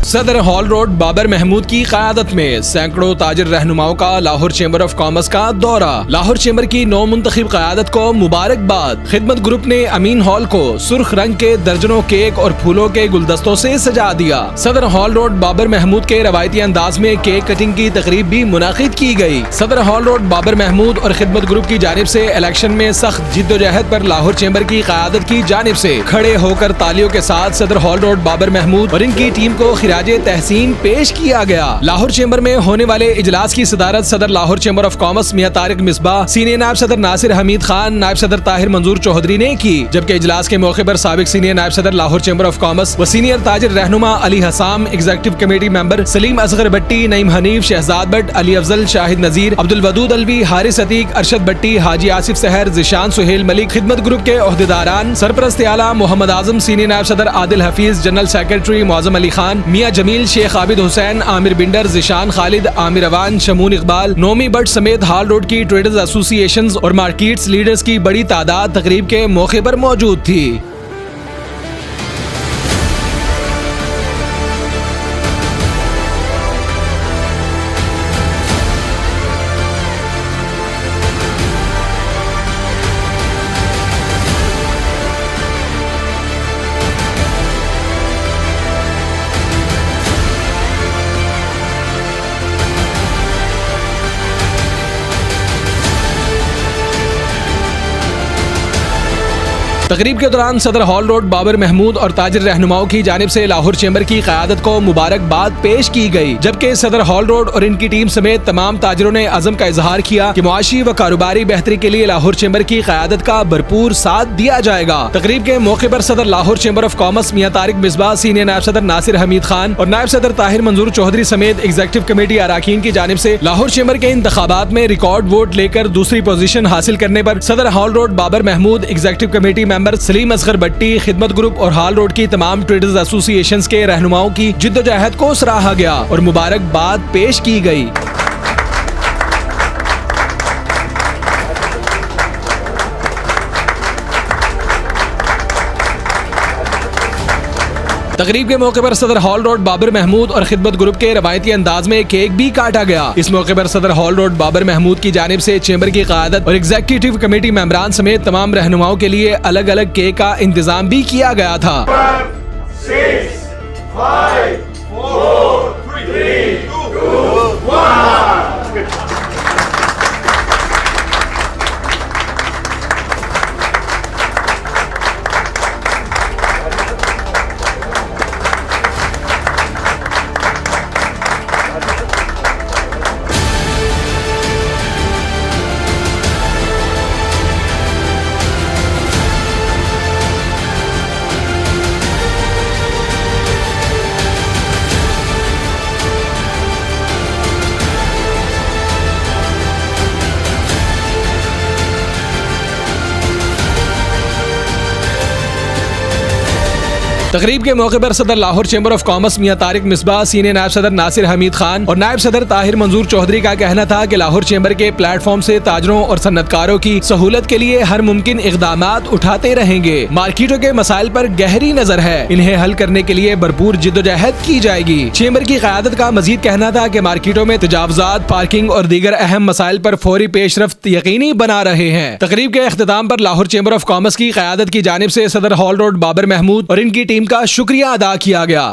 सदर हॉल रोड बाबर महमूद की क़यादत में सैकड़ों ताजिर रहनुमाओं का लाहौर चेंबर ऑफ कॉमर्स का दौरा। लाहौर चेंबर की नौ मुंतखब क़यादत को मुबारकबाद। खिदमत ग्रुप ने अमीन हॉल को सुर्ख रंग के दर्जनों केक और फूलों के गुलदस्तों से सजा दिया। सदर हॉल रोड बाबर महमूद के रवायती अंदाज में केक कटिंग की तकरीब भी मुनाकिद की गई। सदर हॉल रोड बाबर महमूद और खिदमत ग्रुप की जानिब से इलेक्शन में सख्त जिद्दोजहद पर लाहौर चेंबर की क़यादत की जानिब से खड़े होकर तालियों के साथ सदर हॉल रोड बाबर महमूद और इनकी टीम को खिराजे तहसीन पेश किया गया। लाहौर चेंबर में होने वाले इजलास की सदारत सदर लाहौर चेंबर ऑफ कॉमर्स मियां तारिक मिसबाह, सीनियर नायब सदर नासिर हमीद खान, नायब सदर ताहिर मंजूर चौधरी ने की। जबकि इजलास के मौके पर साबिक सीनियर नायब सदर लाहौर चेंबर ऑफ कॉमर्स व सीनियर ताजिर रहनुमा Ali Hasam, executive committee member Saleem Asghar Bhatti, Naeem Hanif, Shahzad Bhatt, Ali Afzal, Shahid Nazir, Abdul Wadood Alvi, Haris Atiq, Arshad Bhatti, Haji Asif Sahar, Zeeshan Suhail Malik, खिदमत ग्रुप के ओहदेदारान, सरपरस्त आला मोहम्मद आजम, सीनियर नायब सदर आदिल हफीज, जनरल सेक्रेटरी मुआजम अली खान, मियां जमील, शेख आबिद हुसैन, आमिर बिंडर, जिशान खालिद, आमिर अवान, शमून इकबाल, नोमी बट समेत हाल रोड की ट्रेडर्स एसोसिएशंस और मार्केट्स लीडर्स की बड़ी तादाद तकरीब के मौके पर मौजूद थी। तकरीब के दौरान सदर हॉल रोड बाबर महमूद और ताजिर रहनुमाओं की जानिब से लाहौर चेंबर की क़यादत को मुबारकबाद पेश की गई। जबकि सदर हॉल रोड और इनकी टीम समेत तमाम ताजिरों ने अज़म का इजहार किया कि मुआशी व कारोबारी बेहतरी के लिए लाहौर चेंबर की क़यादत का भरपूर साथ दिया जाएगा। तकरीब के मौके पर सदर लाहौर चेंबर ऑफ कॉमर्स मियां तारिक मिसबाह, सीनियर नायब सदर नासिर हमीद खान और नायब सदर ताहिर मंजूर चौधरी समेत एग्जीक्यूटिव कमेटी अराकीन की जानिब से लाहौर चेंबर के इंतखाबात में रिकॉर्ड वोट लेकर दूसरी पोजीशन हासिल करने पर सदर Hall Road Babar Mahmood, executive committee member Saleem Asghar Bhatti, खिदमत ग्रुप और हाल रोड की तमाम ट्रेडर्स एसोसिएशंस के रहनुमाओं की जिद्दोजहद को सराहा गया और मुबारकबाद पेश की गई। तकरीब के मौके पर सदर हॉल रोड बाबर महमूद और खिदमत ग्रुप के रवायती अंदाज में केक भी काटा गया। इस मौके पर सदर हॉल रोड बाबर महमूद की जानिब से चेंबर की क़यादत और एग्जीक्यूटिव कमेटी मेंबरान समेत तमाम रहनुमाओं के लिए अलग अलग केक का इंतजाम भी किया गया था। 6, 5, 4, 3, 2, 1। तकरीब के मौके पर सदर लाहौर चेंबर ऑफ कॉमर्स मियां तारिक मिसबाह, सीनियर नायब सदर नासिर हमीद खान और नायब सदर ताहिर मंजूर चौधरी का कहना था कि लाहौर चेंबर के प्लेटफॉर्म से ताजरों और सन्नतकारों की सहूलत के लिए हर मुमकिन इक़दामात उठाते रहेंगे। मार्केटों के मसाइल पर गहरी नजर है, इन्हें हल करने के लिए भरपूर जिद्दोजहद की जाएगी। चेंबर की क़यादत का मजीद कहना था कि मार्केटों में तजावुज़ात, पार्किंग और दीगर अहम मसाइल पर फौरी पेशरफ्त यकीनी बना रहे हैं। तकरीब के अख्तिताम पर लाहौर चेंबर ऑफ कॉमर्स की क़यादत की जानिब से सदर हॉल रोड बाबर महमूद और इनकी टीम का शुक्रिया अदा किया गया।